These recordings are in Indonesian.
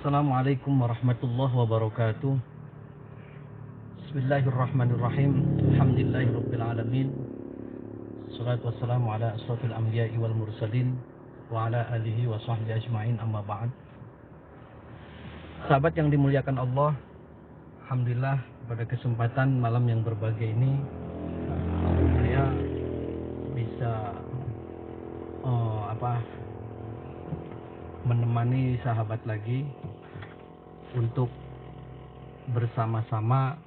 Assalamualaikum warahmatullahi wabarakatuh. Bismillahirrahmanirrahim. Alhamdulillahirabbil alamin. Wassalatu wassalamu ala asrofil anbiya'i wal mursalin wa ala alihi wa sahbihi ajma'in, amma ba'd. Sahabat yang dimuliakan Allah, alhamdulillah pada kesempatan malam yang berbahagia ini saya bisa menemani sahabat lagi untuk bersama-sama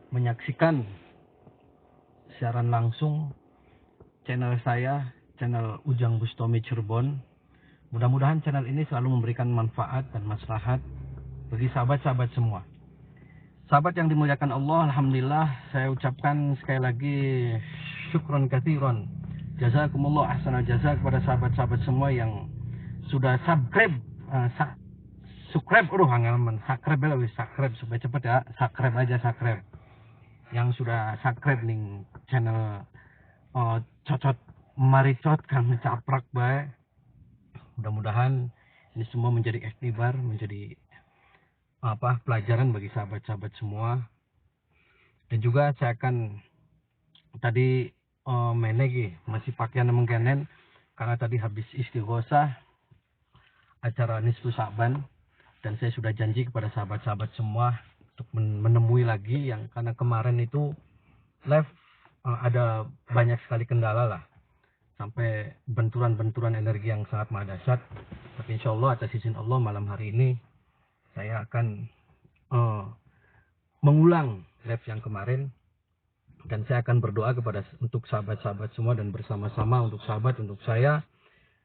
menyaksikan siaran langsung channel saya, channel Ujang Bustami Cirebon. Mudah-mudahan channel ini selalu memberikan manfaat dan maslahat bagi sahabat-sahabat semua. Sahabat yang dimuliakan Allah, alhamdulillah saya ucapkan sekali lagi syukron katsiran, jazakumullah ahsanal jaza kepada sahabat-sahabat semua yang sudah subscribe subscribe supaya cepet ya, subscribe yang sudah subscribe nih channel cocot maricot kami caprak baik. Mudah-mudahan ini semua menjadi ikhtibar, menjadi pelajaran bagi sahabat-sahabat semua. Dan juga saya akan tadi menegi masih pakaian mengkenen karena tadi habis istighosah acara Nisfu Sa'ban, dan saya sudah janji kepada sahabat-sahabat semua untuk menemui lagi yang karena kemarin itu live ada banyak sekali kendala lah, sampai benturan-benturan energi yang sangat dahsyat. Tapi insya Allah atas izin Allah malam hari ini saya akan mengulang live yang kemarin, dan saya akan berdoa kepada untuk sahabat-sahabat semua dan bersama-sama untuk sahabat, untuk saya,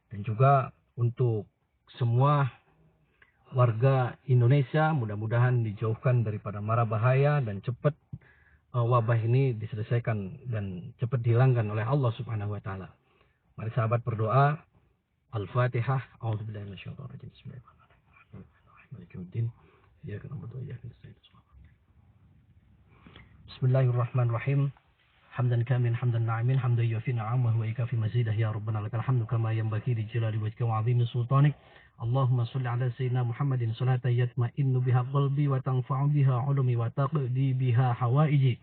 dan juga untuk semua warga Indonesia. Mudah-mudahan dijauhkan daripada mara bahaya dan cepat wabah ini diselesaikan dan cepat dihilangkan oleh Allah Subhanahu wa taala. Mari sahabat berdoa. Al-Fatihah. A'udzubillahi minasyaitonir rajim. Bismillahirrahmanirrahim. Hamdan kamin, hamdan na'imin, hamdan yufi na'amahu wa ikafi mazidah, ya Rabbana lakal hamdu kama yanbaghi li jalali wajhika wa 'azimi sultanik. Allahumma shalli ala sayyidina Muhammadin salatan yatma'innu biha qalbi wa tanfa'u biha 'ulumi wa taqdi biha hawaiji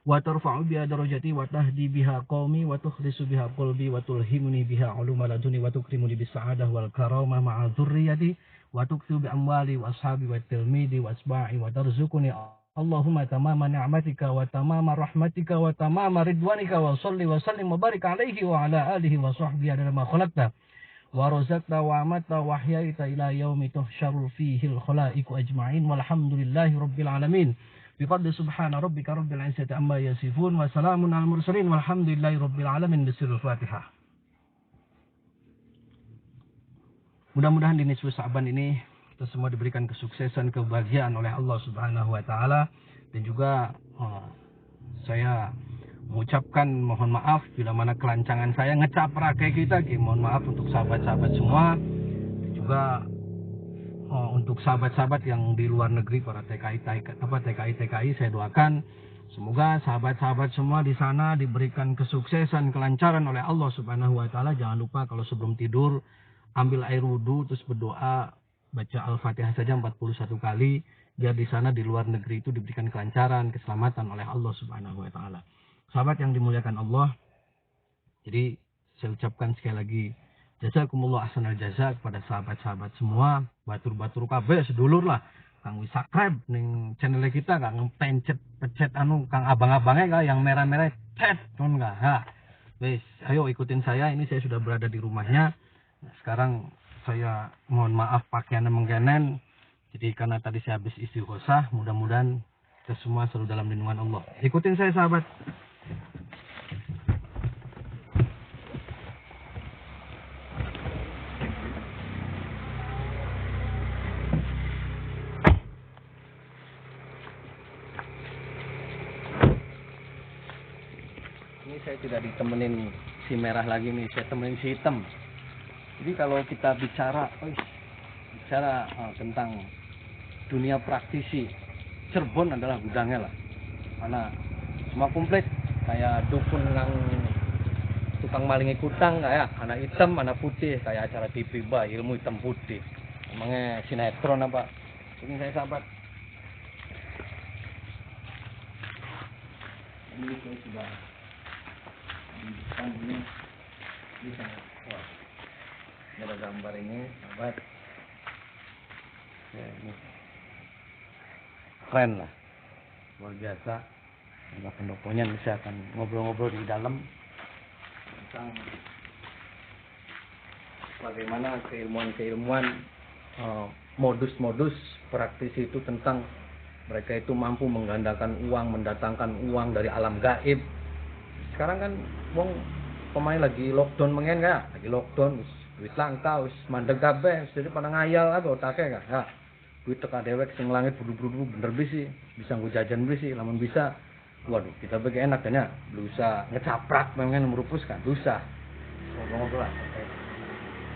wa tarfa'u biha darajati wa tahdi biha qaumi wa tukhlisu biha qalbi wa tulhimuni biha 'uluma laduni wa tukrimuni bis sa'adah wal karamah ma'a dzurriyyati wa tukthibu bi amwali wa ashabi wa tilmidi wa asba'i wa tarzuquni Allahumma tamama ni'matika wa tamama rahmatika wa tamama ridwanika wa salli wa sallim wa barik alaihi wa ala alihi wa sahbihi adada ma khalaqta wa razaqta wa amatta wa ahyaita ila yaumi tuhsyarul fihi al-khalaiqu ajma'in walhamdulillahi rabbil alamin. Biqadri subhana rabbika rabbil izzati amma yasifun wa salamun al mursalin walhamdulillahi rabbil alamin. Bismillahil Fatihah. Mudah-mudahan di Nisfu Sa'ban ini kita semua diberikan kesuksesan, kebahagiaan oleh Allah Subhanahu wa taala, dan juga saya mengucapkan mohon maaf bila mana kelancangan saya ngecaprak kayak kita, mohon maaf untuk sahabat-sahabat semua, dan juga untuk sahabat-sahabat yang di luar negeri, para TKI saya doakan semoga sahabat-sahabat semua di sana diberikan kesuksesan, kelancaran oleh Allah Subhanahu wa taala. Jangan lupa kalau sebelum tidur ambil air wudhu terus berdoa, baca Al-Fatihah saja 41 kali, biar di sana di luar negeri itu diberikan kelancaran, keselamatan oleh Allah Subhanahu wa taala. Sahabat yang dimuliakan Allah, jadi saya ucapkan sekali lagi jazakumullah ahsanal jaza kepada sahabat-sahabat semua, batur-batur kabeh sedulur lah, kang wis subscribe ning channel kita, kang pencet kang abang-abangnya yang merah-merah cet kan enggak. Ha. Wis, ayo ikutin saya, ini saya sudah berada di rumahnya. Nah, sekarang saya mohon maaf pakaian mengkenen, jadi karena tadi saya habis istighosah. Mudah-mudahan kita semua selalu dalam lindungan Allah. Ikutin saya sahabat. Ini saya tidak ditemenin si merah lagi nih, saya temenin si hitam. Jadi kalau kita bicara tentang dunia praktisi, Cirebon adalah gudangnya lah. Karena semua komplit, kayak dukun yang tukang malingi kutang, kayak anak hitam, anak putih, kayak acara TV ilmu hitam putih. Emangnya sinetron apa? Ini saya sahabat. Ini saya sudah di depan ini bisa. Wah, ini ada gambar ini sahabat. Ya, ini keren lah, luar biasa. Ada pendoponya bisa akan ngobrol-ngobrol di dalam tentang bagaimana keilmuan-keilmuan, modus-modus praktisi itu tentang mereka itu mampu menggandakan uang, mendatangkan uang dari alam gaib. Sekarang kan wong pemain lagi lockdown mengen gak? Lagi lockdown, duit langka, mandeg kabeh, jadi pada ngayal apa otake gak? Ya, duit teka dewek sing langit budu-budu bener bisi, bisa nggo jajan bisi, lamun bisa. Waduh, kita bagi enak kan ya, berusaha ngecaprak mengen merupus kan, dosa. Ngobrol-ngobrol lah.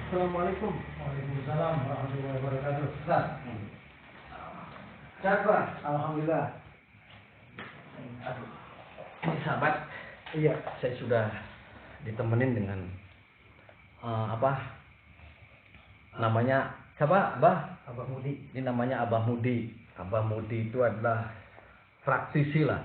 Assalamualaikum. Waalaikumsalam warahmatullahi wabarakatuh. Ustaz. Siapa? Alhamdulillah. Aduh. Ini sahabat. Iya. Saya sudah ditemenin dengan apa? Namanya siapa? Abah Mudi. Ini namanya Abah Mudi. Abah Mudi itu adalah praktisi lah.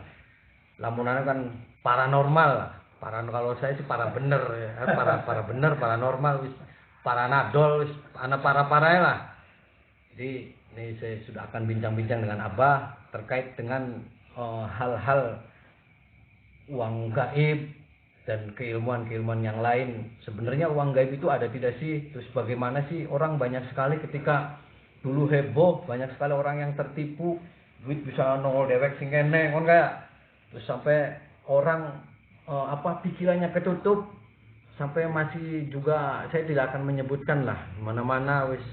Lamunannya kan paranormal lah. Kalau saya sih para bener ya. Para bener, paranormal wis. Paranadol, anak para-paranya lah. Jadi ini saya sudah akan bincang-bincang dengan Abah terkait dengan hal-hal uang gaib dan keilmuan-keilmuan yang lain. Sebenarnya uang gaib itu ada tidak sih? Terus bagaimana sih orang banyak sekali ketika dulu heboh, banyak sekali orang yang tertipu, duit bisa nongol dewek sing kene, kon kayak. Terus sampai orang pikirannya ketutup. Sampai masih juga saya tidak akan menyebutkan lah mana-mana wis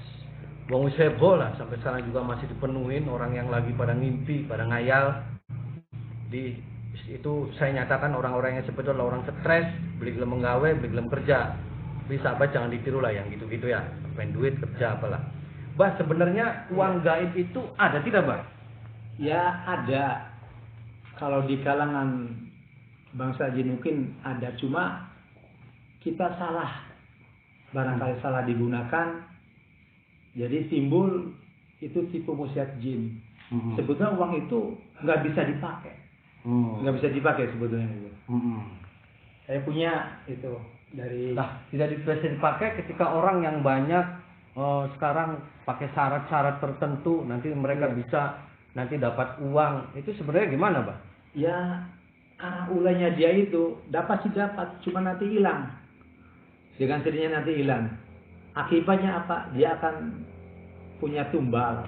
wong wis heboh lah, sampai sekarang juga masih dipenuhin orang yang lagi pada ngimpi, pada ngayal. Di itu saya nyatakan orang-orang yang seperti itu adalah orang stres, beli gelem menggawe, beli gelem kerja. Tapi sahabat jangan ditiru lah yang gitu-gitu ya, pengen duit kerja apalah. Bah, sebenarnya uang gaib itu ada tidak, Bah? Ya ada. Kalau di kalangan bangsa jin mungkin ada, cuma kita salah, barangkali salah digunakan, jadi timbul itu tipu musyiat jin. Sebetulnya uang itu nggak bisa dipakai, nggak bisa dipakai sebetulnya itu. Saya punya itu dari. Nah, tidak bisa dipakai ketika orang yang banyak sekarang pakai syarat-syarat tertentu, nanti mereka bisa nanti dapat uang. Itu sebenarnya gimana, Pak? Ya, karena ulahnya dia itu dapat, cuma nanti hilang. Dengan sendirinya nanti hilang. Akibatnya apa? Dia akan punya tumbal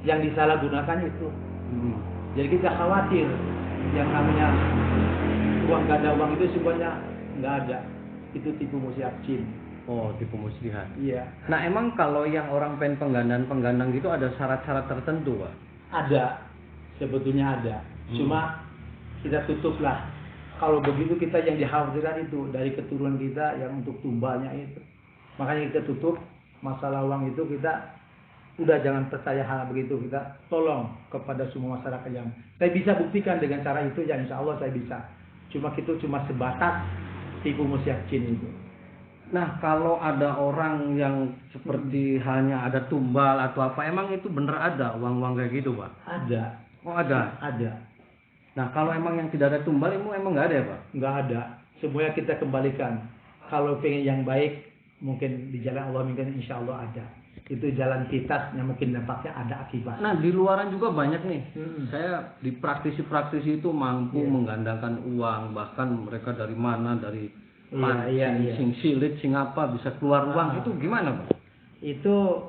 yang disalahgunakan itu. Jadi kita khawatir yang namanya uang ganda uang itu semuanya nggak ada. Itu tipu musyiat jin. Oh, tipu muslihat. Iya. Nah, emang kalau yang orang pengen penggandaan gitu ada syarat-syarat tertentu, Pak? Ada, sebetulnya ada. Cuma kita tutuplah. Kalau begitu kita yang dikhawatirkan itu dari keturunan kita yang untuk tumbalnya itu. Makanya kita tutup masalah uang itu, kita udah jangan percaya hal begitu. Kita tolong kepada semua masyarakat yang saya bisa buktikan dengan cara itu, ya insya Allah saya bisa. Cuma itu cuma sebatas tipu musyiat jin itu. Nah, kalau ada orang yang seperti hanya ada tumbal atau apa, emang itu bener ada uang-uang kayak gitu, Pak? Ada. Oh, ada? Ada. Nah, kalau emang yang tidak ada tumbal, emang nggak ada ya, Pak? Nggak ada. Semuanya kita kembalikan. Kalau pengen yang baik, mungkin di jalan Allah mungkin insya Allah ada. Itu jalan pintas yang mungkin dampaknya ada akibat. Nah, di luaran juga banyak nih. Saya di praktisi-praktisi itu mampu menggandakan uang. Bahkan mereka dari mana, dari sing silit, sing apa, bisa keluar uang. Itu gimana, Pak? Itu,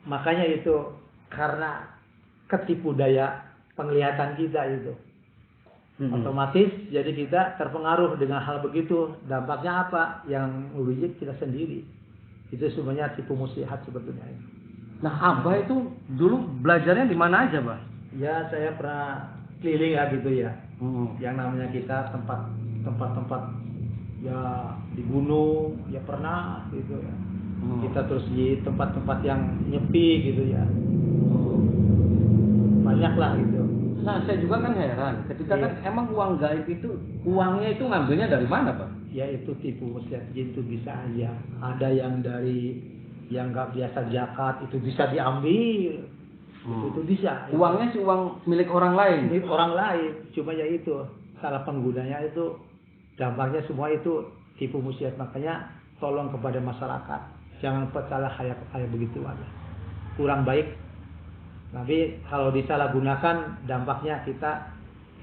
makanya itu, karena ketipu daya penglihatan kita itu. Otomatis jadi kita terpengaruh dengan hal begitu. Dampaknya apa? Yang merugikan kita sendiri. Itu sebenarnya tipu muslihat sebetulnya. Nah, Abah itu dulu belajarnya di mana aja, Pak? Ya, saya pernah keliling ya gitu ya. Yang namanya kita tempat-tempat ya di gunung ya pernah gitu ya. Kita terus di tempat-tempat yang nyepi gitu ya. Banyak lah gitu. Nah, saya juga kan heran, ketika kan emang uang gaib itu, uangnya itu ngambilnya dari mana, Pak? Ya itu tipu musyiat jin itu bisa aja. Ada yang dari yang nggak biasa zakat itu bisa diambil. Itu bisa. Uangnya sih uang milik orang lain. Milik orang lain. Cuma ya itu salah penggunanya itu dampaknya semua itu tipu musyiat. Makanya tolong kepada masyarakat jangan percaya kayak begitu aja. Kurang baik. Tapi kalau disalahgunakan dampaknya kita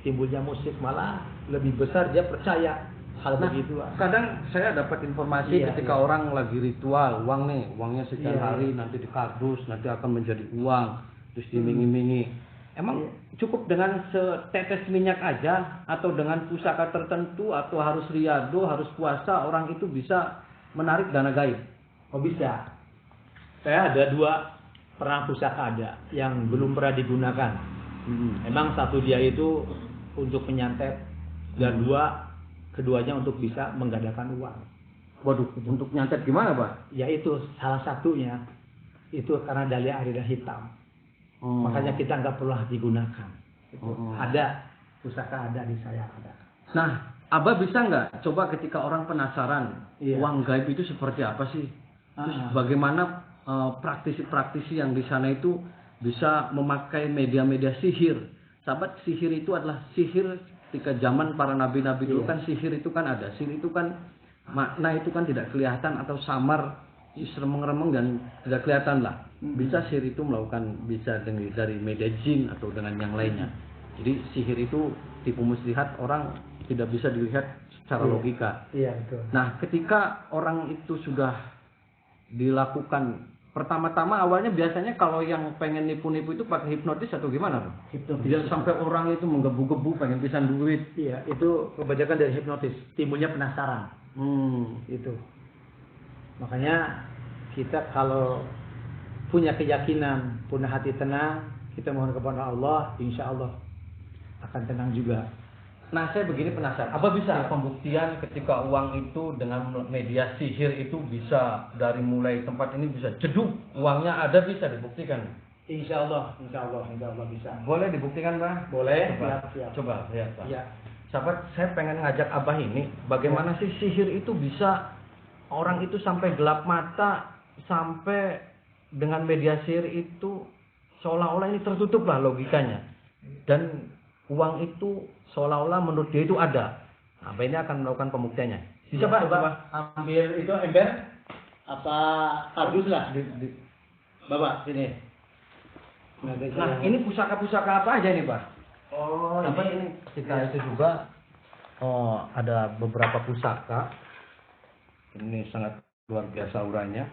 timbulnya musik malah lebih besar dia percaya hal begitu. Kadang saya dapat informasi ketika orang lagi ritual, uangnya sekian hari nanti di kardus, nanti akan menjadi uang, terus dimingi-mingi. Emang cukup dengan setetes minyak aja atau dengan pusaka tertentu atau harus riyado, harus puasa orang itu bisa menarik dana gaib? Oh bisa. Saya ada 2 pernah pusaka ada yang belum pernah digunakan. Emang satu dia itu untuk menyantet dan keduanya untuk bisa menggandakan uang. Waduh, untuk nyantet gimana, Pak? Ya itu salah satunya itu karena dalih aridah hitam. Makanya kita nggak perlu digunakan. Ada pusaka ada di saya ada. Nah, Abah bisa nggak coba ketika orang penasaran uang gaib itu seperti apa sih? Terus bagaimana praktisi-praktisi yang di sana itu bisa memakai media-media sihir? Sahabat, sihir itu adalah sihir ketika zaman para nabi-nabi dulu kan sihir itu kan ada. Sihir itu kan makna itu kan tidak kelihatan atau samar, remeng-remeng dan tidak kelihatan lah. Bisa sihir itu melakukan bisa dari media jin atau dengan yang lainnya. Jadi sihir itu tipu muslihat orang tidak bisa dilihat secara logika. Iya betul. Nah, ketika orang itu sudah dilakukan pertama-tama awalnya biasanya kalau yang pengen nipu-nipu itu pakai hipnotis atau gimana, Bang? Hipnotis. Tidak sampai orang itu menggebu-gebu pengen pisan duit. Iya, itu kebanyakan dari hipnotis. Timbulnya penasaran. Itu. Makanya kita kalau punya keyakinan, punya hati tenang, kita mohon kepada Allah, insya Allah akan tenang juga. Nah, saya begini penasaran. Apa bisa pembuktian ketika uang itu dengan media sihir itu bisa dari mulai tempat ini bisa jeduk uangnya ada bisa dibuktikan? Insya Allah bisa. Boleh dibuktikan, Pak? Boleh. Siap. Coba lihat, Pak. Iya. Sahabat, saya pengen ngajak Abah ini, bagaimana sih sihir itu bisa orang itu sampai gelap mata, sampai dengan media sihir itu seolah-olah ini tertutup lah logikanya. Dan uang itu seolah-olah menurut dia itu ada. Abah ini akan melakukan pembuktiannya. Bisa, Pak? Coba ambil itu ember apa kardus lah. Bapak sini. Nah, ini pusaka-pusaka apa aja nih, Pak? Oh, Sahabat, ini ketika itu juga ada beberapa pusaka. Ini sangat luar biasa auranya.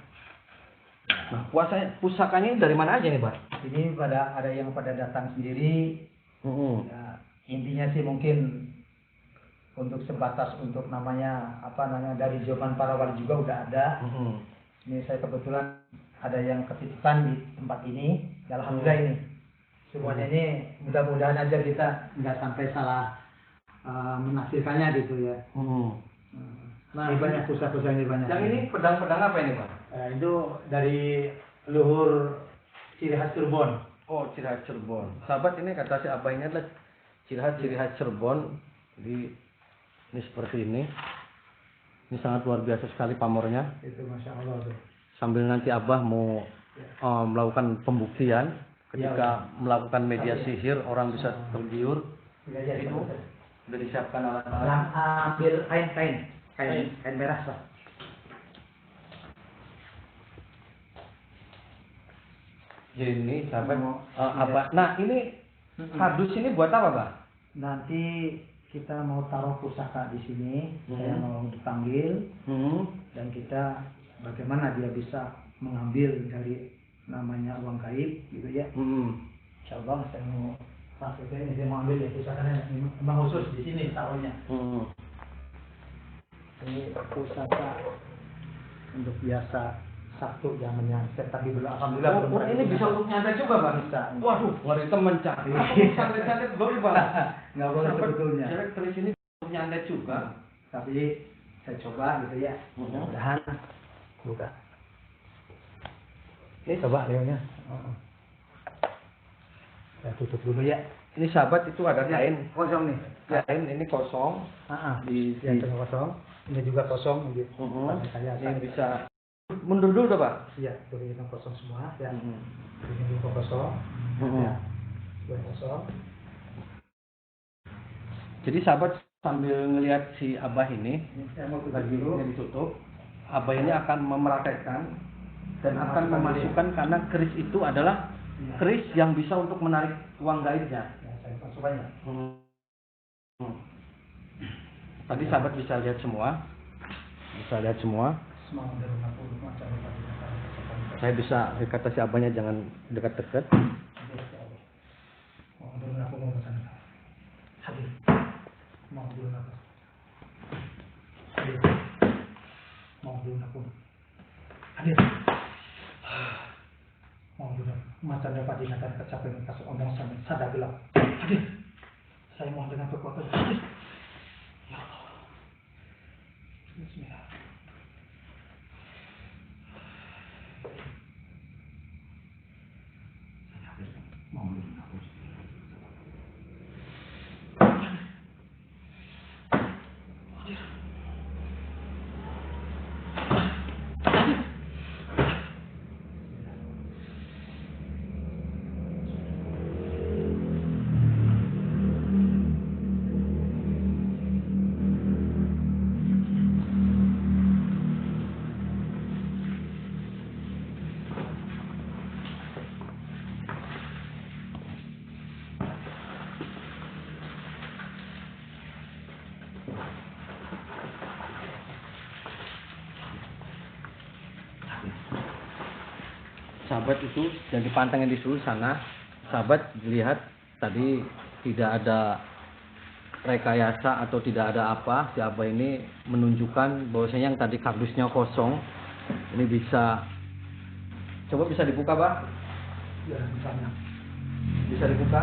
Nah, pusakanya dari mana aja nih, Pak? Ini ada yang pada datang sendiri. Ya, intinya sih mungkin untuk sebatas untuk namanya dari zaman para wali juga udah ada. Ini saya kebetulan ada yang ketitipan di tempat ini. Alhamdulillah ini semuanya ini mudah-mudahan aja kita nggak sampai salah menafsirkannya gitu ya. Nah, ini banyak pusaka ini banyak. Yang ini pedang-pedang apa ini, Pak? Itu dari luhur ciri khas Cirebon. Oh, ciri khas Cirebon. Sahabat, ini kata si Abah ini adalah ciri khas Cirebon. Jadi ini seperti ini. Ini sangat luar biasa sekali pamornya. Itu Masya Allah tuh. Sambil nanti Abah mau melakukan pembuktian ketika melakukan media sihir orang bisa tergiur. Itu sudah disiapkan alat-alat. Ambil kain merah Pak. Ini sahabat apa? Nah, ini kardus ini buat apa, Pak? Nanti kita mau taruh pusaka di sini. Saya mau dipanggil dan kita bagaimana dia bisa mengambil dari namanya uang gaib gitu ya. Insyaallah saya mau pastikan ini dia mau ambil ya pusakanya memang khusus di sini taruhnya. Ini pusaka untuk biasa satu yang menyantet tapi belum alhamdulillah. Oh, ini bisa untuk nyantet juga, Pak? Bisa. Waduh, ngeri temen cari. Santet-santet boleh, Pak? Nggak boleh sebetulnya. Jelek tulis ini untuk nyantet juga. Tapi saya coba gitu ya. Mudah-mudahan buka. Ini coba leonya. Saya tutup dulu ya. Ini sahabat itu ada kain Kosong nih. kain ini kosong Di kosong. Ini juga kosong. ini bisa mundur dulu tuh Pak. Iya, beri yang kosong semua ya. Mm-mm. Ini dulu kosong. Mm-mm. Ya. Dua kosong. Jadi sahabat sambil ngelihat si Abah ini Ini saya mau tutup lagi dulu. ditutup, Abah ini akan memerhatikan dan akan memasukkan karena keris itu adalah keris yang bisa untuk menarik uang gaibnya. Ya, saya masukkannya. Tadi sahabat bisa lihat semua, Semua dari aku macam apa. Saya bisa kata si Abahnya jangan dekat-dekat. Mau dulu aku mau pesan. Hadir. Mau dulu aku. Hadir. Mau dulu aku. Hadir. Mau dulu. Macam dapat diingatkan kecapean kasus undang sampai sadar gelap. Hadir. Saya mohon dengan kekuatan. Hadir. Ya Allah. Bismillah. Mau dulu aku. Sahabat itu yang dipantengin di seluruh sana, sahabat lihat tadi tidak ada rekayasa atau tidak ada apa. Si Abah ini menunjukkan bahwasanya yang tadi kardusnya kosong ini bisa coba bisa dibuka Pak, Ya, misalnya. bisa dibuka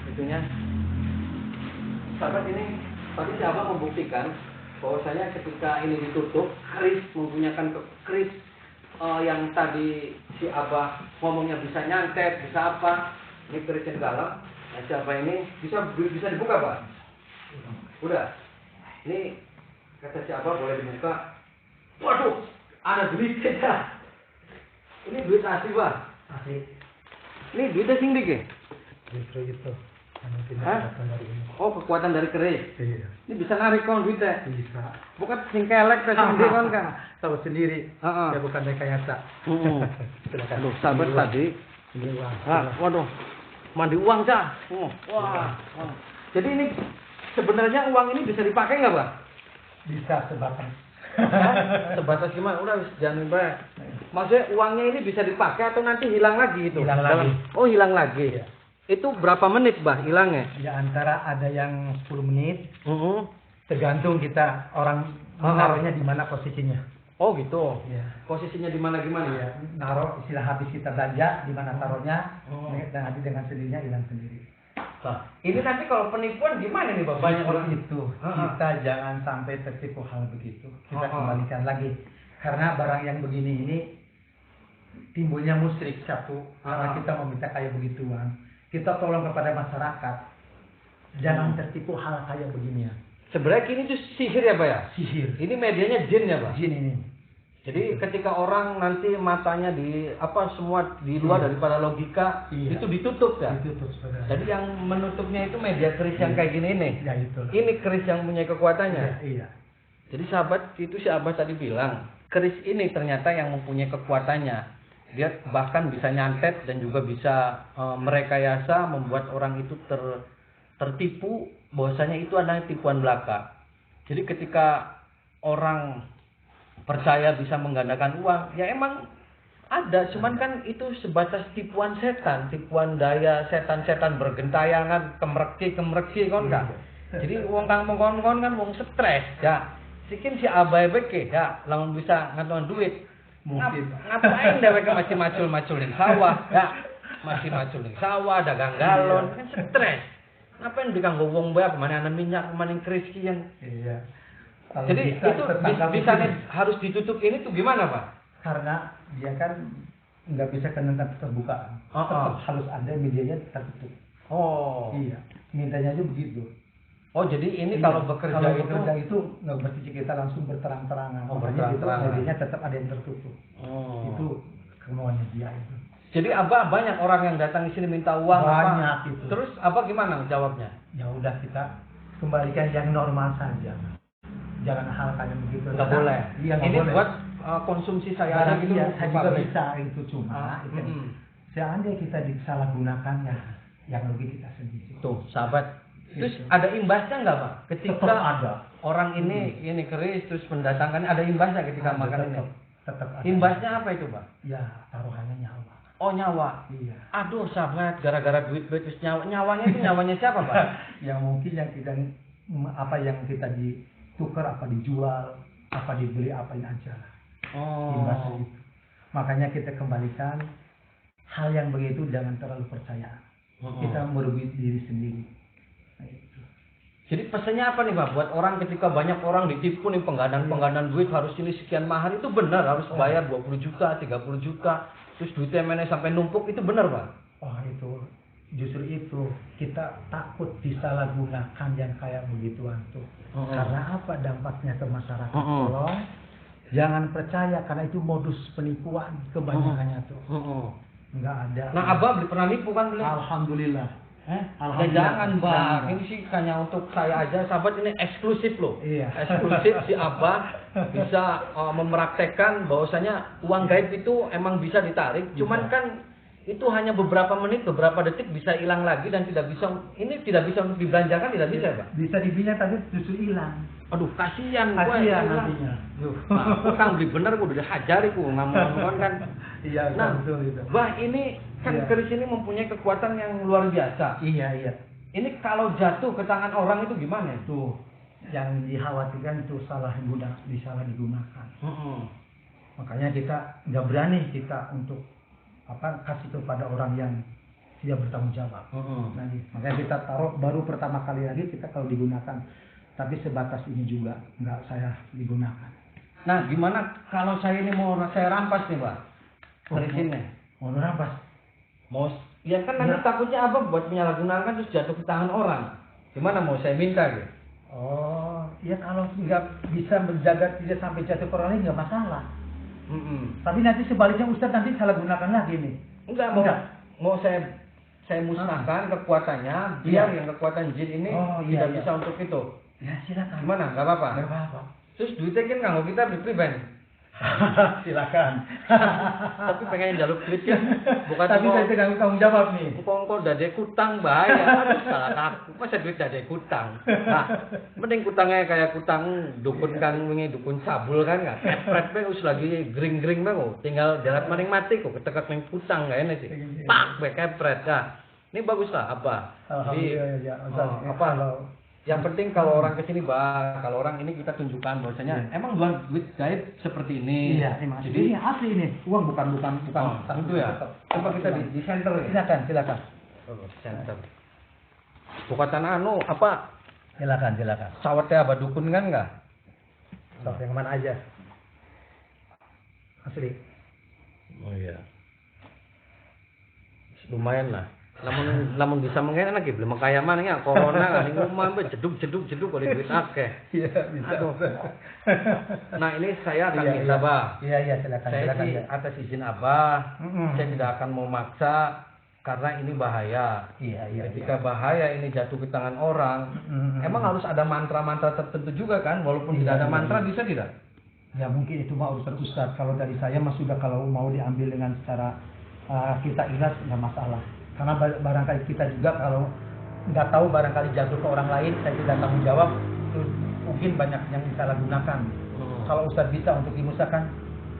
itunya. Sahabat ini tadi si Abah membuktikan bahwasanya ketika ini ditutup keris menggunakan keris yang tadi si Abah ngomongnya bisa nyantet, bisa apa, ini keris yang dalam. Nah, si Abah ini bisa dibuka Pak? Udah. Ini kata si Abah boleh dibuka. Waduh, ada duitnya. Ini duit asli Pak. Asli. Ini duitnya sing dik ya? Justru itu. Anu tidak Hah? datang dari ini. Oh, kekuatan dari keris. Iya. Ini bisa narik kon duitnya. Bisa. Bukan sing kelek teh sendiri kan kan. Tahu sendiri. Heeh. Ya bukan rekayasa. Silakan. Aduh, sahabat Ini uang. tadi. Ini uang. Waduh. Mandi uang, Cah. Wah. Jadi ini sebenarnya uang ini bisa dipakai nggak, Pak? Bisa sebatang. Sebatas gimana? Udah jangan baik. Maksudnya uangnya ini bisa dipakai atau nanti hilang lagi itu? Hilang lagi. Oh, hilang lagi. Iya. Itu berapa menit, Bah, hilangnya? Ya antara ada yang 10 menit, Heeh. tergantung kita orang menaruhnya di mana posisinya. Oh, gitu. Iya. Posisinya di mana gimana? Iya, naruh istilah habis kita belanja di mana taruhnya, Oh. dan nanti dengan sendirinya hilang sendiri. Nah, ini nanti kalau penipuan gimana nih, Pak? Banyak orang itu kita jangan sampai tertipu hal begitu. Kita Oh. kembalikan lagi karena barang yang begini ini timbulnya musyrik satu karena kita meminta kayak begituan. Kita tolong kepada masyarakat jangan tertipu hal kayak beginian. Sebenarnya ini tuh sihir ya, Pak ya? Sihir, Ini medianya jin ya, Pak? jin ini. Jadi ketika orang nanti matanya di apa semua di luar daripada logika Iya. itu ditutup ya. Ditutup sebenarnya. Jadi yang menutupnya itu media keris yang kayak gini nih. Ya itu. Ini keris yang punya kekuatannya. Iya. Jadi sahabat itu si Abah tadi bilang keris ini ternyata yang mempunyai kekuatannya. Dia bahkan bisa nyantet dan juga bisa merekayasa membuat orang itu tertipu bahwasanya itu adalah tipuan belaka. Jadi ketika orang percaya bisa menggandakan uang, ya emang ada, cuman kan itu sebatas tipuan setan, tipuan daya setan-setan bergentayangan, kemereki kon kan. Jadi wong kang mongkon kan wong stres, ya. Sikin si abai beke, ya, lamun bisa ngantongan duit. Mungkin. Ngapain dheweke masih macul-macul ning sawah, ya. Masih macul ning sawah, dagang galon, kan stres. Ngapain dikanggo wong bae kemana ana minyak, kemana keris kian. Iya. Kalau Jadi bisa, itu tetangga bisa mungkin. harus ditutup ini tuh gimana, Pak? Karena dia kan nggak bisa kena terbuka. Oh, oh. Tetap harus ada medianya tertutup. Oh. Iya. Mintanya aja begitu. Oh, jadi ini Iya, kalau bekerja itu nggak mesti kita langsung berterang-terangan. Oh, Makanya itu berterang-terangan. medianya tetap ada yang tertutup. Oh. Itu kemauannya dia itu. Jadi Abah banyak orang yang datang di sini minta uang Banyak apa? itu. Terus Abah gimana jawabnya? Ya udah kita kembalikan yang normal saja. Jangan hal kayak begitu. Nggak boleh. Iya, nggak Ini boleh. buat konsumsi saya Kadang gitu. iya, saya juga Pak. bisa itu cuma itu. Seandainya kita disalahgunakan ya yang rugi kita sendiri. Tuh, sahabat. Terus Gitu. ada imbasnya nggak, Pak? Ketika Tetap ada. orang ini keris terus mendatangkan ada imbasnya ketika makan ini. Tetap ada. Imbasnya apa itu, Pak? Ya taruhannya nyawa. Oh, nyawa. Iya. Aduh, sahabat, gara-gara duit terus nyawanya itu nyawanya siapa, Pak? Yang mungkin yang kita apa yang kita ditukar, apa dijual, apa dibeli, apa ini aja. Imbasnya itu. Makanya kita kembalikan hal yang begitu jangan terlalu percaya. Kita merugi diri sendiri. Nah, itu. Jadi pesannya apa nih, Pak? Buat orang ketika banyak orang ditipu nih penggadaan duit harus ini sekian mahar, itu benar harus bayar 20 juta, 30 juta. Terus duitnya mana sampai numpuk, itu benar, Pak? Oh, itu justru itu kita takut disalahgunakan yang kayak begituan tuh. Karena apa dampaknya ke masyarakat? Tolong jangan percaya karena itu modus penipuan kebanyakannya tuh. Enggak ada. Nah, Abah pernah nipu kan beli? Alhamdulillah. Jangan, Bang. Ini sih hanya untuk saya aja, sahabat, ini eksklusif loh. Iya. Eksklusif si Abah bisa mempraktekkan bahwasanya uang gaib itu emang bisa ditarik, cuman kan itu hanya beberapa menit, beberapa detik bisa hilang lagi dan tidak bisa untuk dibelanjakan, tidak bisa, Pak. Bisa dibilang tapi justru hilang. Aduh, kasihan Kasihan nantinya. Aku kan beli bener gua udah hajari gua ngomong kan. Iya, Nah, betul itu. Bah, ini kan Iya. keris ini mempunyai kekuatan yang luar biasa. Iya. Ini kalau jatuh ke tangan orang itu gimana? Tuh yang dikhawatirkan itu disalahgunakan. Makanya kita nggak berani kita untuk kasih kepada orang yang tidak bertanggung jawab. Nanti makanya kita taruh baru pertama kali lagi kita kalau digunakan, tapi sebatas ini juga nggak saya digunakan. Nah, gimana kalau saya ini mau saya rampas nih, Pak? Dari sini. Mau rampas? Mau? Ya kan nanti takutnya Abah buat menyalahgunakan terus jatuh ke tangan orang. Gimana mau saya minta gitu? Oh, ya kalau nggak bisa menjaga tidak sampai jatuh ke orang lain nggak masalah. Tapi nanti sebaliknya Ustadz nanti salah gunakan lagi nih. Enggak. Mau saya musnahkan kekuatannya biar yang kekuatan jin ini tidak bisa untuk itu. Ya silakan. Gimana? Nggak apa-apa. Nggak apa-apa. Terus duitnya kan nggak kita beli pribadi. Silakan. Tapi pengen jalur duit kan. Bukan tapi saya tidak tanggung jawab nih. Engkau dade kutang bahaya. Aduh, salah aku. Masa duit dade kutang. Nah, mending kutangnya kayak kutang dukun kang wingi dukun sabul kan enggak. Kepret bae us lagi gring-gring bae kok. Tinggal darat maning mati kok ketekak ning kutang enggak enak sih. Pak bae kepret. Nah, ini bagus lah apa? Alhamdulillah. Yang penting kalau orang kesini, Bah, kalau orang ini kita tunjukkan bahwasanya emang luar duit gaib seperti ini. Iya, emang. Jadi ini asli ini. Uang bukan. itu ya. Coba kita di center ya. Silakan. Center. Bukan anu apa? Silakan. Sawatnya Abah dukun kan enggak? Sok yang mana aja. Asli. Oh iya. Lumayan lah. Namun bisa mengenak ya, belum kaya mana ya corona kan rumah jeduk oleh duit akeh. Iya, bisa. Aduh. Nah, ini saya akan minta, Bah. Iya, silakan. Saya sih atas izin Abah, saya tidak akan memaksa karena ini bahaya. Iya. Ketika bahaya ini jatuh ke tangan orang, emang harus ada mantra-mantra tertentu juga kan, walaupun tidak ada mantra bisa tidak? Ya mungkin itu mah urusan Ustadz. Kalau dari saya mah sudah kalau mau diambil dengan secara kita ikhlas nggak masalah. Karena barangkali kita juga kalau nggak tahu barangkali jatuh ke orang lain, saya tidak tanggung jawab. Terus mungkin banyak yang disalahgunakan. Kalau Ustadz bisa untuk dimusnahkan,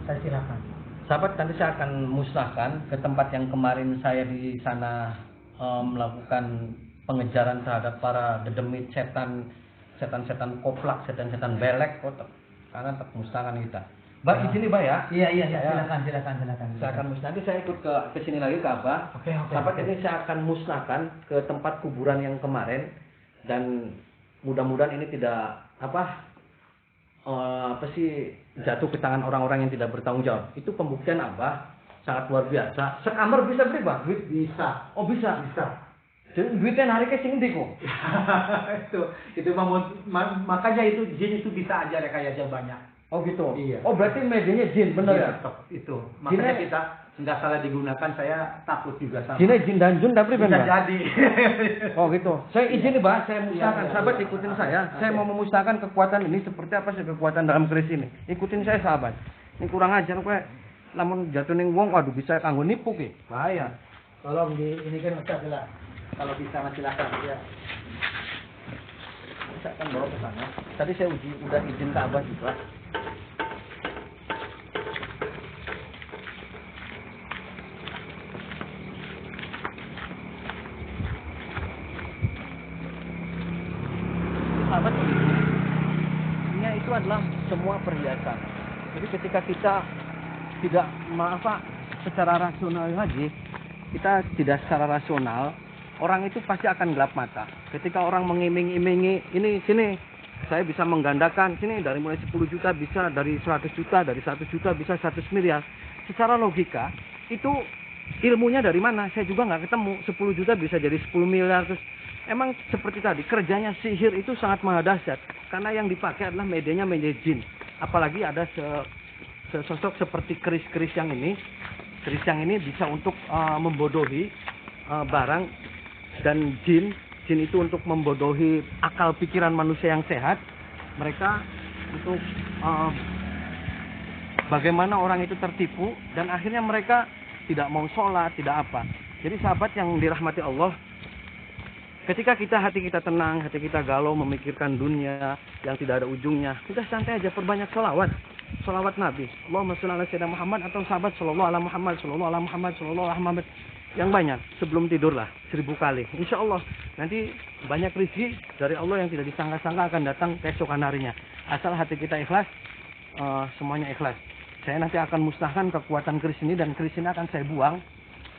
saya silakan. Sahabat, nanti saya akan musnahkan ke tempat yang kemarin saya di sana melakukan pengejaran terhadap para dedemit setan koplak, setan belek, karena termusnahkan kita. Mbak, di sini, Mbak ya? Iya, silakan. Saya akan musnah. Nanti saya ikut ke sini lagi ke Abah. Oke. Sahabat, ini saya akan musnahkan ke tempat kuburan yang kemarin dan mudah-mudahan ini tidak jatuh ke tangan orang-orang yang tidak bertanggung jawab. Itu pembuktian Abah sangat luar biasa. Sekamar bisa beli, Bang? Bisa. Oh, bisa. Jadi duitnya nariknya sing ndi kok? itu makanya itu jin itu bisa aja rekayasa banyak. Oh gitu. Iya. Oh berarti medianya jin bener ya? Iya, itu. Makanya kita nggak salah digunakan. Saya takut juga sama. Jinnya jin dan jun tapi Bisa bener. jadi. Oh gitu. Saya izin nih Pak, saya musnahkan. Iya, Sahabat iya. ikutin saya. Oke. Saya mau memusnahkan kekuatan ini seperti apa sih kekuatan dalam keris ini. Ikutin saya sahabat. Ini kurang ajar kowe. Lamun jatuh ning wong waduh bisa kanggo nipu ki. Bahaya. Tolong ini kan Ustaz lah. Kalau bisa silakan ya. Saya akan bawa ke sana. Tadi saya udah izin ke Abah juga. Sahabat ini itu adalah semua perhiasan. Jadi ketika kita tidak secara rasional lagi, kita tidak secara rasional, orang itu pasti akan gelap mata. Ketika orang mengiming-imingi, ini sini saya bisa menggandakan, sini dari mulai 10 juta bisa, dari 100 juta, dari 100 juta bisa 100 miliar. Secara logika, itu ilmunya dari mana? Saya juga nggak ketemu. 10 juta bisa jadi 10 miliar. Terus emang seperti tadi, kerjanya sihir itu sangat maha dahsyat. Karena yang dipakai adalah medianya media jin. Apalagi ada sosok seperti keris-keris yang ini. Keris yang ini bisa untuk membodohi barang, dan jin itu untuk membodohi akal pikiran manusia yang sehat. Mereka untuk bagaimana orang itu tertipu dan akhirnya mereka tidak mau sholat, tidak apa. Jadi sahabat yang dirahmati Allah, ketika hati kita tenang, hati kita galau memikirkan dunia yang tidak ada ujungnya, kita santai aja, perbanyak sholawat Nabi. Allahumma sholli ala sayyidina Muhammad, atau sahabat sallallahu ala Muhammad, sallallahu ala Muhammad, sallallahu ala Muhammad. Yang banyak sebelum tidur lah 1000 kali. Insya Allah nanti banyak rezeki dari Allah yang tidak disangka-sangka akan datang keesokan harinya. Asal hati kita ikhlas, semuanya ikhlas. Saya nanti akan musnahkan kekuatan keris ini, dan keris ini akan saya buang.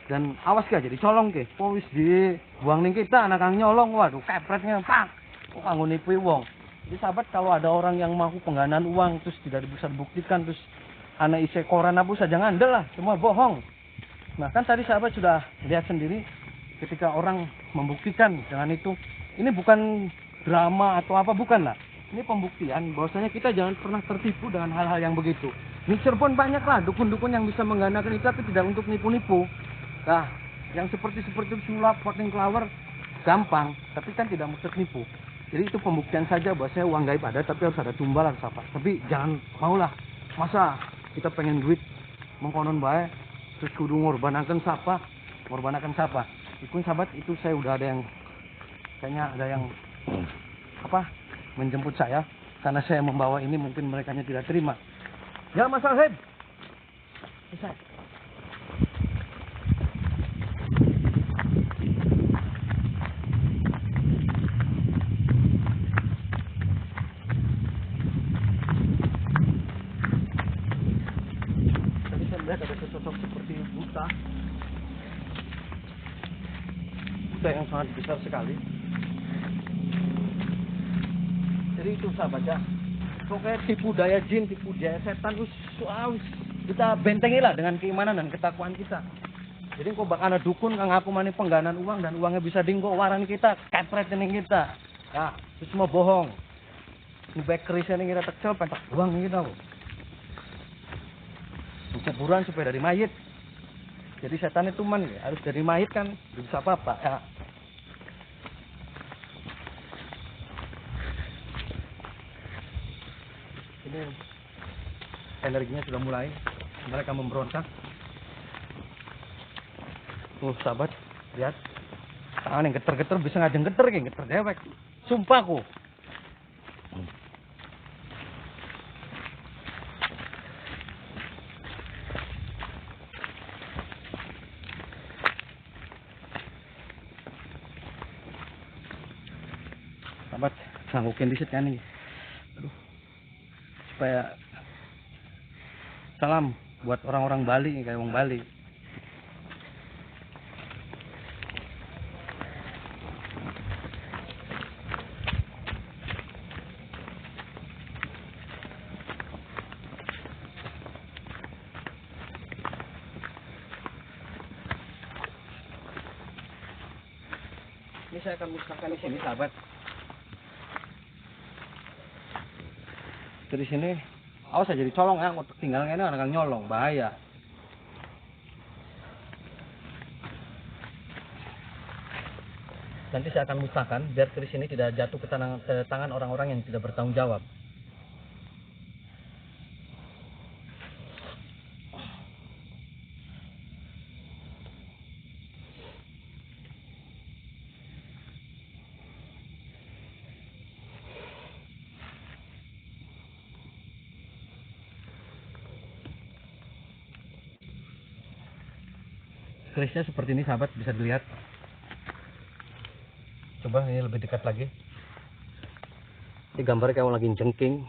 Dan awas gak jadi colong ke. Oh wis di buang ning kita anak kang nyolong, waduh kepretnya pak. Kok kanggo nipu wong. Jadi sahabat, kalau ada orang yang mau penggandaan uang terus tidak bisa dibuktikan, terus anak isi koran apa saja ngandel lah, semua bohong. Nah kan tadi sahabat sudah lihat sendiri ketika orang membuktikan dengan itu, ini bukan drama atau apa, bukan lah. Ini pembuktian bahwasanya kita jangan pernah tertipu dengan hal-hal yang begitu. Di Cirebon banyak lah dukun-dukun yang bisa menggandakan itu, tapi tidak untuk nipu-nipu. Nah, yang seperti sulap, potting flower gampang, tapi kan tidak untuk nipu. Jadi itu pembuktian saja bahwasanya uang gaib ada, tapi harus ada tumbal, harus apa. Tapi jangan maulah, masa kita pengen duit mengkonon baik terus kudu ngorbanakan siapa? Itu sahabat, itu saya udah ada yang kayaknya ada yang menjemput saya karena saya membawa ini, mungkin mereka tidak terima. Ya Mas Alheb. Bisa. Tadi saya melihat ada sosok seperti buta yang sangat besar sekali. Jadi itu sahabat ya, pokoknya tipu daya jin, tipu daya setan, kita bentengi lah dengan keimanan dan ketakwaan kita. Jadi kok bakal ada dukun kang ngaku mani penggandaan uang dan uangnya bisa dinggo waran kita, kepret ning kita. Ya, itu semua bohong. Ini bakery ning kita tekcel pentak uang kita kok. Kuburan supaya dari mayit. Jadi setan itu harus dari mayit kan, bisa apa-apa ya. Ini energinya sudah mulai, mereka memberontak. Sahabat, lihat. Tangan yang geter-geter bisa ngajeng geter dewek. Sumpah ku. Sahabat, sanggukin disit kan nih. Aduh. Supaya salam buat orang-orang Bali, kayak orang Bali. saya akan musnahkan di sini, sahabat. Dari sini, awas aja dicolong ya, tinggal ini akan nyolong, bahaya. Nanti saya akan musnahkan biar keris ini tidak jatuh ke tangan orang-orang yang tidak bertanggung jawab. Kerisnya seperti ini, sahabat, bisa dilihat. Coba ini lebih dekat lagi. Ini gambarnya kayak lagi jengking.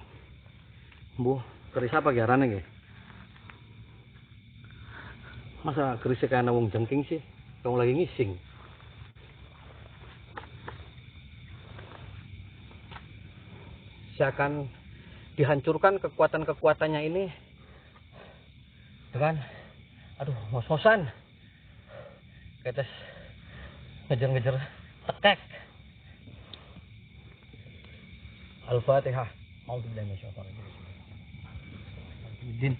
Bu, keris apa garane ya? Masa kerisnya kayak wong jengking sih? Kamu lagi ngising. Saya akan dihancurkan kekuatan-kekuatannya ini dengan ngos-ngosan. Kayak ngejar-ngejar tekek. Al-Fatihah. A'udzubillahi minasyaitonir rajim.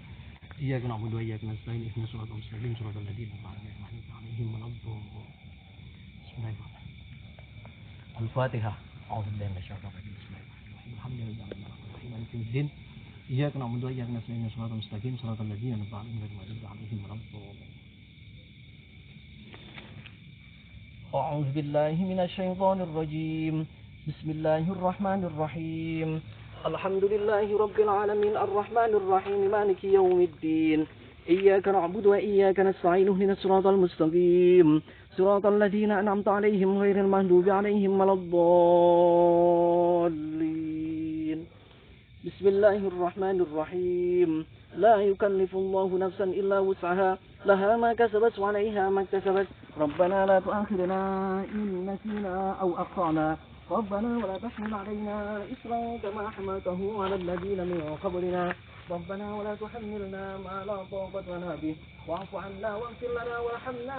Iyyaka na'budu wa iyyaka nasta'in. Ihdinas siratal mustaqim, siratal ladzina an'amta 'alaihim ghairil Al-Fatihah. A'udzubillahi minasyaitonir rajim. Bismillahirrahmanirrahim. Alhamdulillahi rabbil alamin. Maliki yaumiddin. Iyyaka na'budu wa iyyaka nasta'in. Ihdinas siratal mustaqim, siratal ladzina an'amta 'alaihim ghairil maghdubi أعوذ بالله من الشيطان الرجيم بسم الله الرحمن الرحيم الحمد لله رب العالمين الرحمن الرحيم مالك يوم الدين إياك نعبد وإياك نستعين اهدنا الصراط المستقيم صراط الذين أنعمت عليهم غير المغضوب عليهم ولا الضالين بسم الله الرحمن الرحيم لا يكلف الله نفسا إلا وسعها لها ما كسبت وعليها ما اكتسبت ربنا لا تؤاخذنا إن نسينا أو أخطأنا ربنا ولا تحمل علينا إصرا كما حملته على الذين من قبلنا ربنا ولا تحملنا ما لا طاقة لنا به واعف عنا واغفر لنا وارحمنا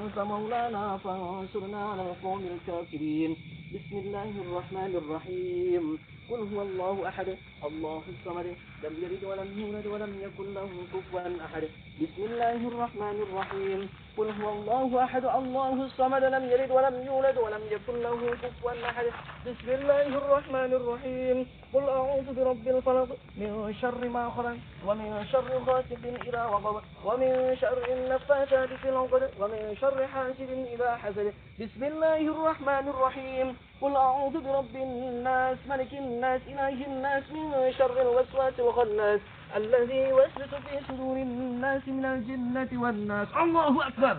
أنت مولانا فانصرنا على القوم الكافرين بسم الله الرحمن الرحيم قل هو الله أحد الله الصمد لم يلد ولم يولد ولم يكن له كفوا أحد بسم الله الرحمن الرحيم قل هو الله أحد الله الصمد لم يلد ولم يولد ولم يكن له كفوا أحد بسم الله الرحمن الرحيم قل أعوذ برب الفلق من شر ما خلق ومن شر غاسق إذا وقب ومن شر النفاثات في العقد ومن شر حاسد إذا حسد بسم الله الرحمن الرحيم قل أعوذ برب الناس ملك الناس إله الناس من شر الوسواس الخناس الذي يوسوس في صدور الناس من الجنة والناس الله أكبر.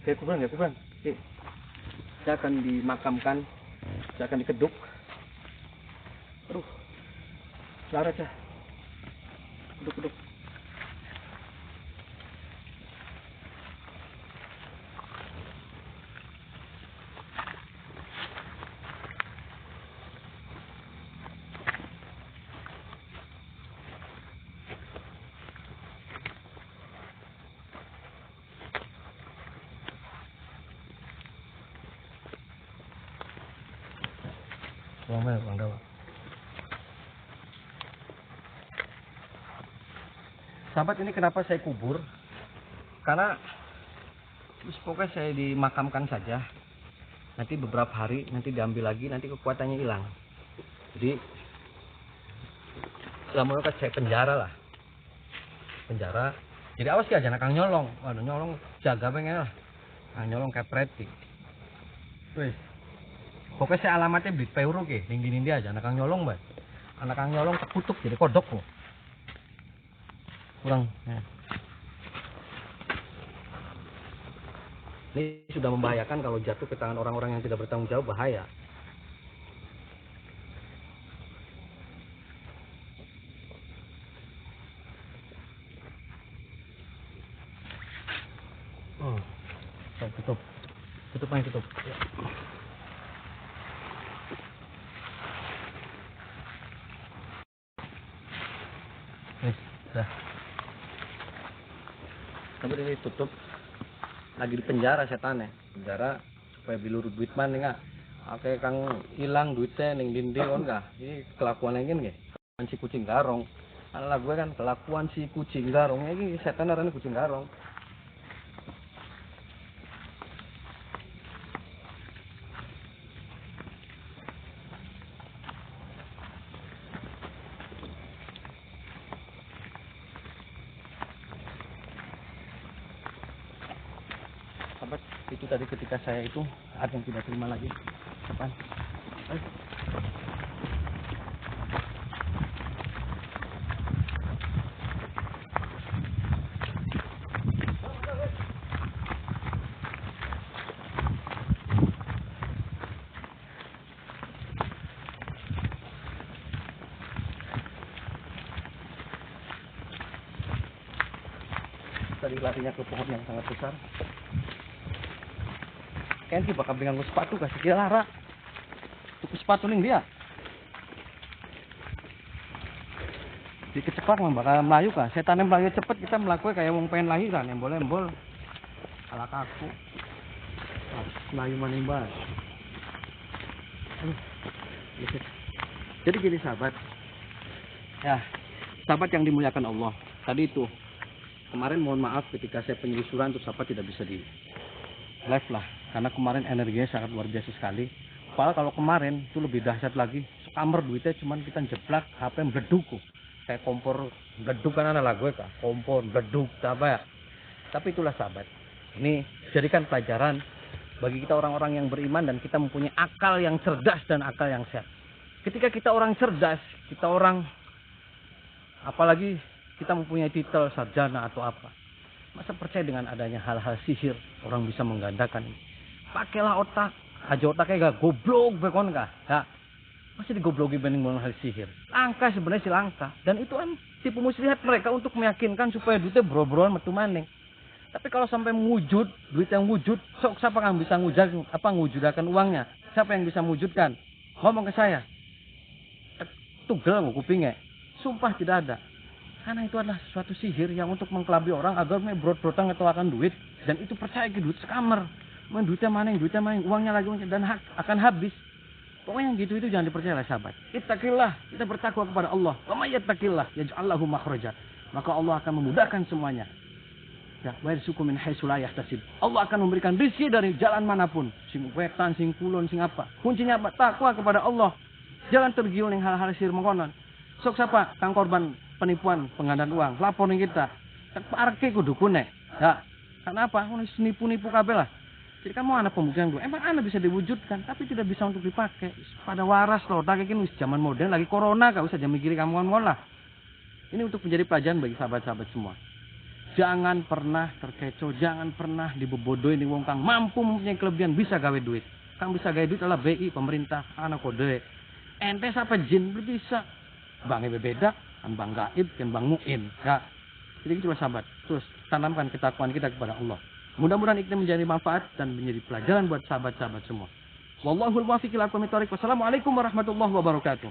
Ya kuburan. Saya akan dimakamkan, saya akan dikeduk. Aduh, larat ya. Keduk. Bang Dawa. Sahabat, ini kenapa saya kubur? Karena pokoknya saya dimakamkan saja. Nanti beberapa hari, nanti diambil lagi, nanti kekuatannya hilang. Jadi selama itu saya penjara lah. Penjara. Jadi awas ya, jangan kang nyolong. Waduh, nyolong jaga pengen lah. Kang nyolong kayak preti. Wih. Pokoknya saya alamatnya beli peuro ke, ning dia aja. Anak kang nyolong, Mbak. Anak kang nyolong terkutuk jadi kodok loh. Kurang. Ya. Ini sudah membahayakan kalau jatuh ke tangan orang-orang yang tidak bertanggung jawab, bahaya. Tutup. Tutup. Ya. Dah. Tapi ini tutup. Lagi di penjara setan ya. Penjara supaya bilur duit mana enggak. Oke kang hilang duitnya ning dinding on enggak. Ini kelakuan yang gini nggih. Si kucing garong. Ala gue kan kelakuan si kucing garong. Ini setan arane kucing garong. Sahabat, itu tadi ketika saya itu ada yang tidak terima lagi. Apaan? Tadi larinya ke pohon yang sangat besar. Kan sih bakal pegang sepatu kasih dia lara. Tuku sepatu nih dia. Dikeceklak mah bakal melayu kah. Setan yang melayu cepet kita melakukan kayak wong pengen lahiran yang embol ala kaku. Melayu manimba. Jadi gini sahabat. Ya, sahabat yang dimuliakan Allah. Tadi itu kemarin mohon maaf ketika saya penyusuran terus apa tidak bisa di live lah. Karena kemarin energinya sangat luar biasa sekali. Padahal kalau kemarin itu lebih dahsyat lagi. Sekamar duitnya cuman kita jeplak HP meleduk. Kayak kompor meleduk kan ada lagu ya. Kompor meleduk apa ya. Tapi itulah sahabat. Ini jadikan pelajaran bagi kita orang-orang yang beriman dan kita mempunyai akal yang cerdas dan akal yang sehat. Ketika kita orang cerdas, kita orang apalagi kita mempunyai titel sarjana atau apa. Masa percaya dengan adanya hal-hal sihir orang bisa menggandakan ini. Pakailah otak. Aja otaknya gak goblok bekon kah? Ya. Masih digobloki banding dengan hal sihir. Langka sebenarnya sih langka. Dan itu kan tipu muslihat mereka untuk meyakinkan supaya duitnya bro-broan metu maning. Tapi kalau sampai mewujud, duit yang wujud, sok siapa yang bisa ngewujudakan uangnya? Siapa yang bisa mewujudkan? Ngomong ke saya. Tugel mau kupingnya. Sumpah tidak ada. Karena itu adalah suatu sihir yang untuk mengkelabi orang agar brot-brotan ngetawakan duit. Dan itu percaya ke duit sekamar. Duitnya maning, uangnya lagi dan akan habis. Pokoknya yang gitu itu jangan dipercaya lah sahabat. Ittaqillah, kita bertakwa kepada Allah. Wa may yattaqillah yaj'al lahu makhraja. Maka Allah akan memudahkan semuanya. Ya, wa yarzuqhu min haitsu la yahtasib. Allah akan memberikan rezeki dari jalan manapun. Sing wetan, sing kulon, sing apa. Kuncinya apa? Takwa kepada Allah. Jangan tergiur ning hal-hal sihir mengkonon. Sok siapa kang korban penipuan penggandaan uang, lapor ning kita. Tak parke kudu kunek. Ya. Kenapa? Nipu-nipu kabeh lah. Jadi kamu anak pembuktian dulu. Emang anak bisa diwujudkan, tapi tidak bisa untuk dipakai. Pada waras loh. Tak ini zaman modern lagi corona, gak usah jam mikir kamu lah. Ini untuk menjadi pelajaran bagi sahabat-sahabat semua. Jangan pernah terkecoh, jangan pernah dibebodohin di wong kang mampu mempunyai kelebihan bisa gawe duit. Kang bisa gawe duit adalah BI pemerintah, anak kode. Ente siapa jin bisa. Bang beda, kan bang gaib, kan bang muin. Ya. Jadi itu sahabat. Terus tanamkan ketakwaan kita kepada Allah. Mudah-mudahan ini menjadi manfaat dan menjadi pelajaran buat sahabat-sahabat semua. Wallahul muwaffiq ila aqwamit thoriq. Wassalamualaikum warahmatullahi wabarakatuh.